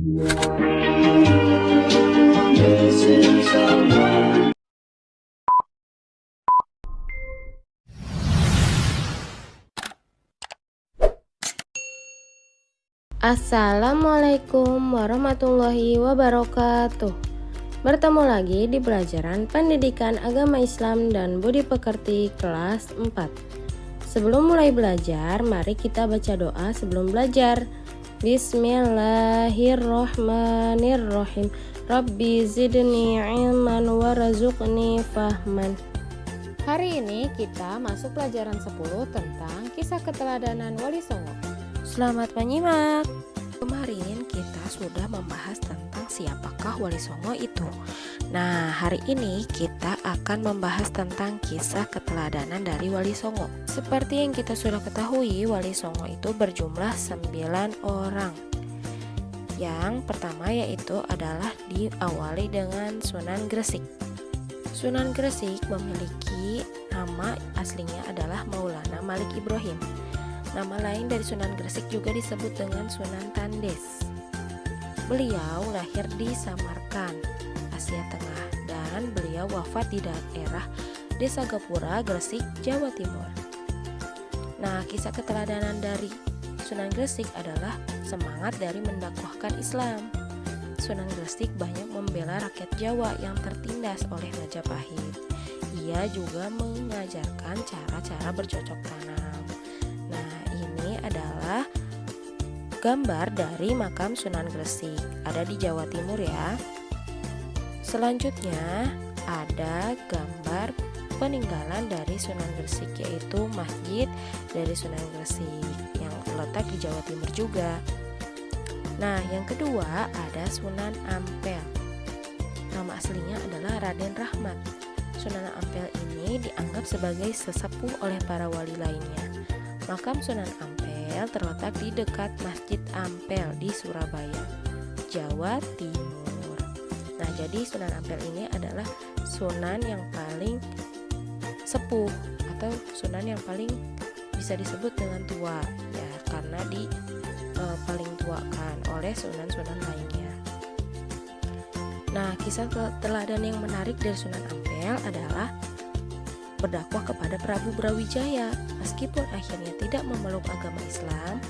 Assalamualaikum warahmatullahi wabarakatuh. Bertemu lagi di pelajaran Pendidikan Agama Islam dan Budi Pekerti kelas 4. Sebelum mulai belajar, mari kita baca doa sebelum belajar. Bismillahirrohmanirrohim. Rabbi zidni ilman warzuqni fahman. Hari ini kita masuk pelajaran 10 tentang kisah keteladanan Wali Songo. Selamat menyimak. Kemarin kita sudah membahas tentang siapakah Wali Songo itu. Nah, hari ini kita akan membahas tentang kisah keteladanan dari Wali Songo. Seperti yang kita sudah ketahui, Wali Songo itu berjumlah 9 orang. Yang pertama yaitu adalah diawali dengan Sunan Gresik. Sunan Gresik memiliki nama aslinya adalah Maulana Malik Ibrahim. Nama lain dari Sunan Gresik juga disebut dengan Sunan Tandes. Beliau lahir di Samarkand, Asia Tengah, dan beliau wafat di daerah Desa Gapura, Gresik, Jawa Timur. Nah, kisah keteladanan dari Sunan Gresik adalah semangat dari mendakwahkan Islam. Sunan Gresik banyak membela rakyat Jawa yang tertindas oleh Majapahit. Ia juga mengajarkan cara-cara bercocok tanam. Nah, ini adalah gambar dari makam Sunan Gresik, ada di Jawa Timur ya. Selanjutnya ada gambar peninggalan dari Sunan Gresik, yaitu masjid dari Sunan Gresik yang terletak di Jawa Timur juga. Nah, yang kedua ada Sunan Ampel. Nama aslinya adalah Raden Rahmat. Sunan Ampel ini dianggap sebagai sesepuh oleh para wali lainnya. Makam Sunan Ampel terletak di dekat Masjid Ampel di Surabaya, Jawa Timur. Nah, jadi Sunan Ampel ini adalah sunan yang paling sepuh atau sunan yang paling bisa disebut dengan tua ya, karena paling tua kan oleh sunan-sunan lainnya. Nah, kisah teladan yang menarik dari Sunan Ampel adalah berdakwah kepada Prabu Brawijaya. Meskipun akhirnya tidak memeluk agama Islam,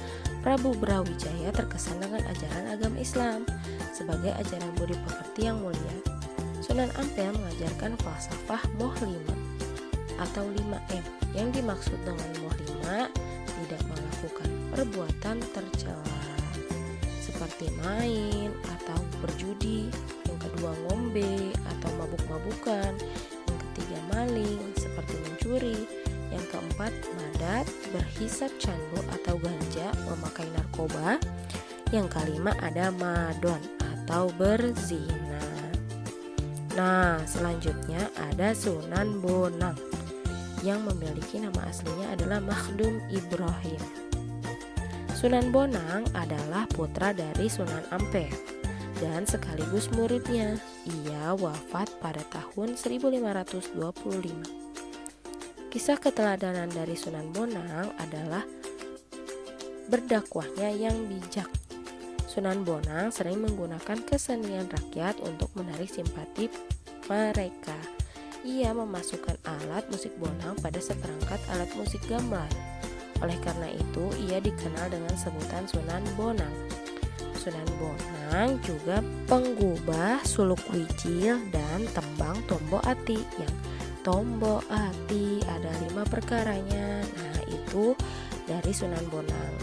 Prabu Brawijaya terkesan dengan ajaran agama Islam sebagai ajaran budi pekerti yang mulia. Sunan Ampel mengajarkan falsafah Moh 5 atau 5M. Yang dimaksud dengan Moh 5 tidak melakukan perbuatan tercela seperti main atau berjudi, yang kedua ngombe atau mabuk-mabukan, yang ketiga maling seperti mencuri, yang keempat madat, berhisap candu atau ganja, memakai narkoba, yang kelima ada madon atau berzina. Nah, selanjutnya ada Sunan Bonang yang memiliki nama aslinya adalah Makhdum Ibrahim. Sunan Bonang adalah putra dari Sunan Ampel dan sekaligus muridnya. Ia wafat pada tahun 1525. Kisah keteladanan dari Sunan Bonang adalah berdakwahnya yang bijak. Sunan Bonang sering menggunakan kesenian rakyat untuk menarik simpati mereka. Ia memasukkan alat musik bonang pada seperangkat alat musik gamelan. Oleh karena itu, ia dikenal dengan sebutan Sunan Bonang. Sunan Bonang juga penggubah suluk wijil dan tembang tombo ati. Yang tombo ati ada 5 perkaranya. Nah, itu dari Sunan Bonang.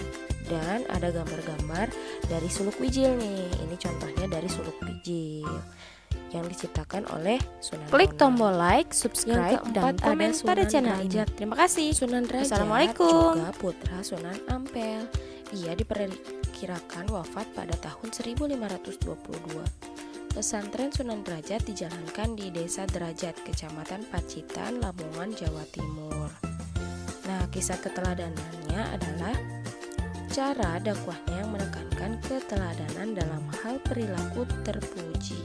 Dan ada gambar-gambar dari suluk wijil nih. Ini contohnya dari suluk wijil yang diciptakan oleh Sunan Klik Bonang. tombol like, subscribe, dan komen pada channel ini. Terima kasih. Sunan Derajat Assalamualaikum. juga putra Sunan Ampel. Ia diperkirakan wafat pada tahun 1522. Pesantren Sunan Derajat dijalankan di Desa Derajat, Kecamatan Pacitan, Lamongan, Jawa Timur. Nah, kisah keteladanannya adalah cara dakwahnya yang menekankan keteladanan dalam hal perilaku terpuji.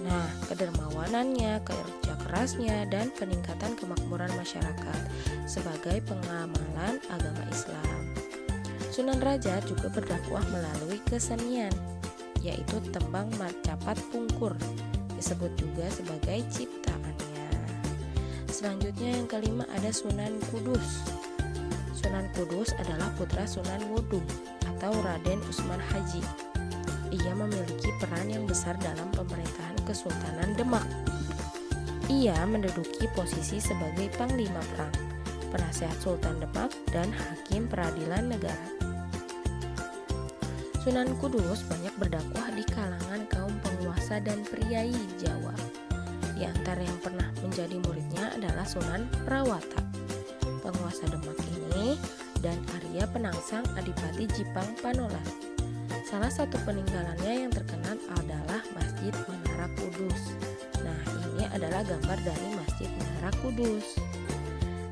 Nah, kedermawanannya, kerja kerasnya, dan peningkatan kemakmuran masyarakat sebagai pengamalan agama Islam. Sunan Raja juga berdakwah melalui kesenian, yaitu tembang marcapat pungkur, disebut juga sebagai ciptaannya. Selanjutnya yang kelima ada Sunan Kudus. Sunan Kudus adalah putra Sunan Ngudung atau Raden Usman Haji. Ia memiliki peran yang besar dalam pemerintahan Kesultanan Demak. Ia menduduki posisi sebagai Panglima Perang, penasehat Sultan Demak, dan Hakim Peradilan Negara. Sunan Kudus banyak berdakwah di kalangan kaum penguasa dan priai Jawa. Di antara yang pernah menjadi muridnya adalah Sunan Prawata, penguasa Demak ini, dan Arya Penangsang Adipati Jipang Panolar. Salah satu peninggalannya yang terkenal adalah Masjid Menara Kudus. Nah, ini adalah gambar dari Masjid Menara Kudus.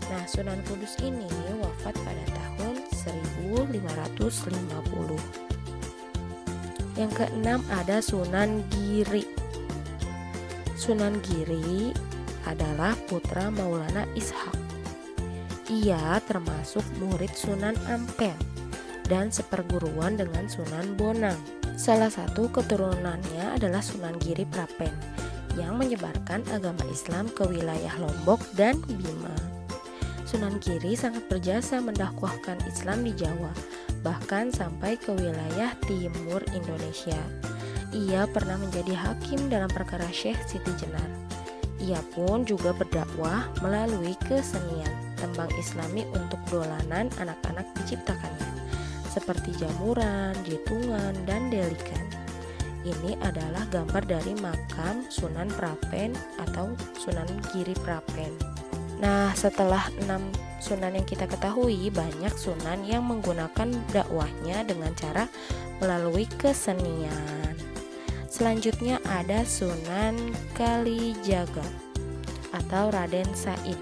Nah, Sunan Kudus ini wafat pada tahun 1550. Yang keenam ada Sunan Giri. Sunan Giri adalah putra Maulana Ishak. Ia termasuk murid Sunan Ampel dan seperguruan dengan Sunan Bonang. Salah satu keturunannya adalah Sunan Giri Prapen yang menyebarkan agama Islam ke wilayah Lombok dan Bima. Sunan Giri sangat berjasa mendakwahkan Islam di Jawa, bahkan sampai ke wilayah timur Indonesia. Ia pernah menjadi hakim dalam perkara Syekh Siti Jenar. Ia pun juga berdakwah melalui kesenian tembang Islami untuk dolanan anak-anak diciptakannya, seperti jamuran, jitungan, dan delikan. Ini adalah gambar dari makam Sunan Prapen atau Sunan Giri Prapen. Nah, setelah 6 sunan yang kita ketahui, banyak sunan yang menggunakan dakwahnya dengan cara melalui kesenian. Selanjutnya ada Sunan Kalijaga atau Raden Said.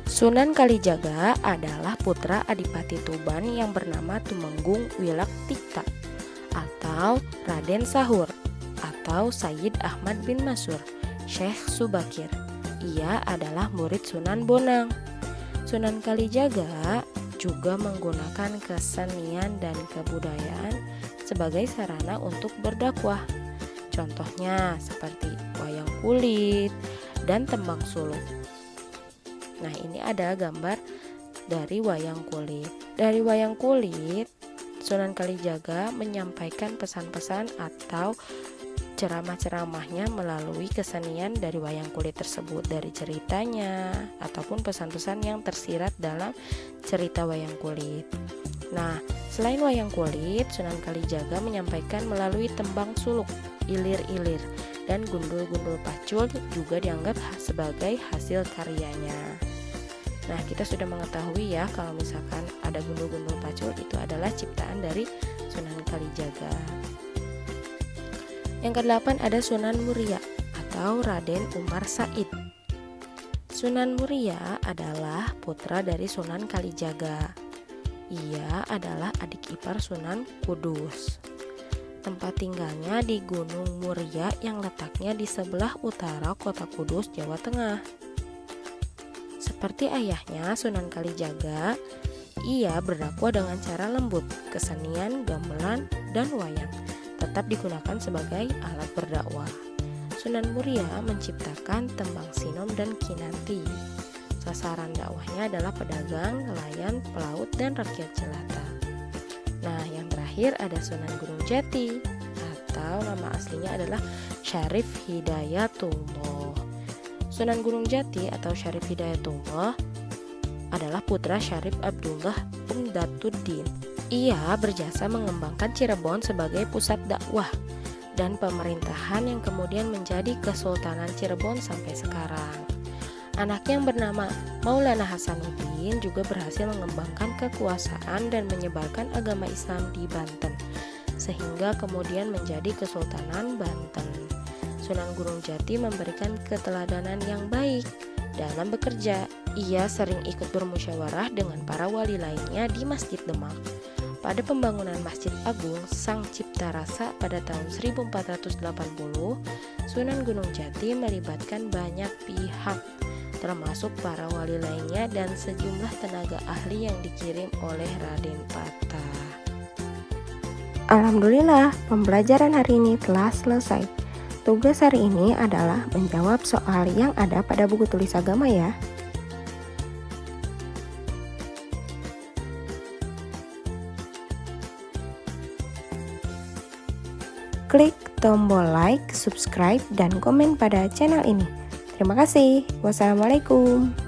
Sunan Kalijaga adalah putra Adipati Tuban yang bernama Tumenggung Wilak Tikta atau Raden Sahur atau Sayyid Ahmad bin Masur, Syekh Subakir. Ia adalah murid Sunan Bonang. Sunan Kalijaga juga menggunakan kesenian dan kebudayaan sebagai sarana untuk berdakwah. Contohnya seperti wayang kulit dan tembang suluk. Nah, ini ada gambar dari wayang kulit. Dari wayang kulit, Sunan Kalijaga menyampaikan pesan-pesan atau ceramah-ceramahnya melalui kesenian dari wayang kulit tersebut, dari ceritanya ataupun pesan-pesan yang tersirat dalam cerita wayang kulit. Nah, selain wayang kulit, Sunan Kalijaga menyampaikan melalui tembang suluk, ilir-ilir, dan gundul-gundul pacul juga dianggap sebagai hasil karyanya. Nah, kita sudah mengetahui ya kalau misalkan ada gundul-gundul pacul itu adalah ciptaan dari Sunan Kalijaga. Yang kedelapan ada Sunan Muria atau Raden Umar Said. Sunan Muria adalah putra dari Sunan Kalijaga. Ia adalah adik ipar Sunan Kudus. Tempat tinggalnya di Gunung Muria yang letaknya di sebelah utara kota Kudus, Jawa Tengah. Seperti ayahnya Sunan Kalijaga, ia berdakwah dengan cara lembut, kesenian, gamelan, dan wayang tetap digunakan sebagai alat berdakwah. Sunan Muria menciptakan tembang sinom dan kinanti. Sasaran dakwahnya adalah pedagang, nelayan, pelaut, dan rakyat jelata. Nah, yang terakhir ada Sunan Gunung Jati atau nama aslinya adalah Syarif Hidayatullah. Sunan Gunung Jati atau Syarif Hidayatullah adalah putra Syarif Abdullah Umdatuddin. Ia berjasa mengembangkan Cirebon sebagai pusat dakwah dan pemerintahan yang kemudian menjadi Kesultanan Cirebon sampai sekarang. Anaknya yang bernama Maulana Hasanuddin juga berhasil mengembangkan kekuasaan dan menyebarkan agama Islam di Banten, sehingga kemudian menjadi Kesultanan Banten. Sunan Gunung Jati memberikan keteladanan yang baik dalam bekerja. Ia sering ikut bermusyawarah dengan para wali lainnya di Masjid Demak. Pada pembangunan Masjid Agung Sang Cipta Rasa pada tahun 1480, Sunan Gunung Jati melibatkan banyak pihak, termasuk para wali lainnya dan sejumlah tenaga ahli yang dikirim oleh Raden Patah. Alhamdulillah, pembelajaran hari ini telah selesai. Tugas hari ini adalah menjawab soal yang ada pada buku tulis agama ya. Klik tombol like, subscribe, dan komen pada channel ini. Terima kasih. Wassalamualaikum.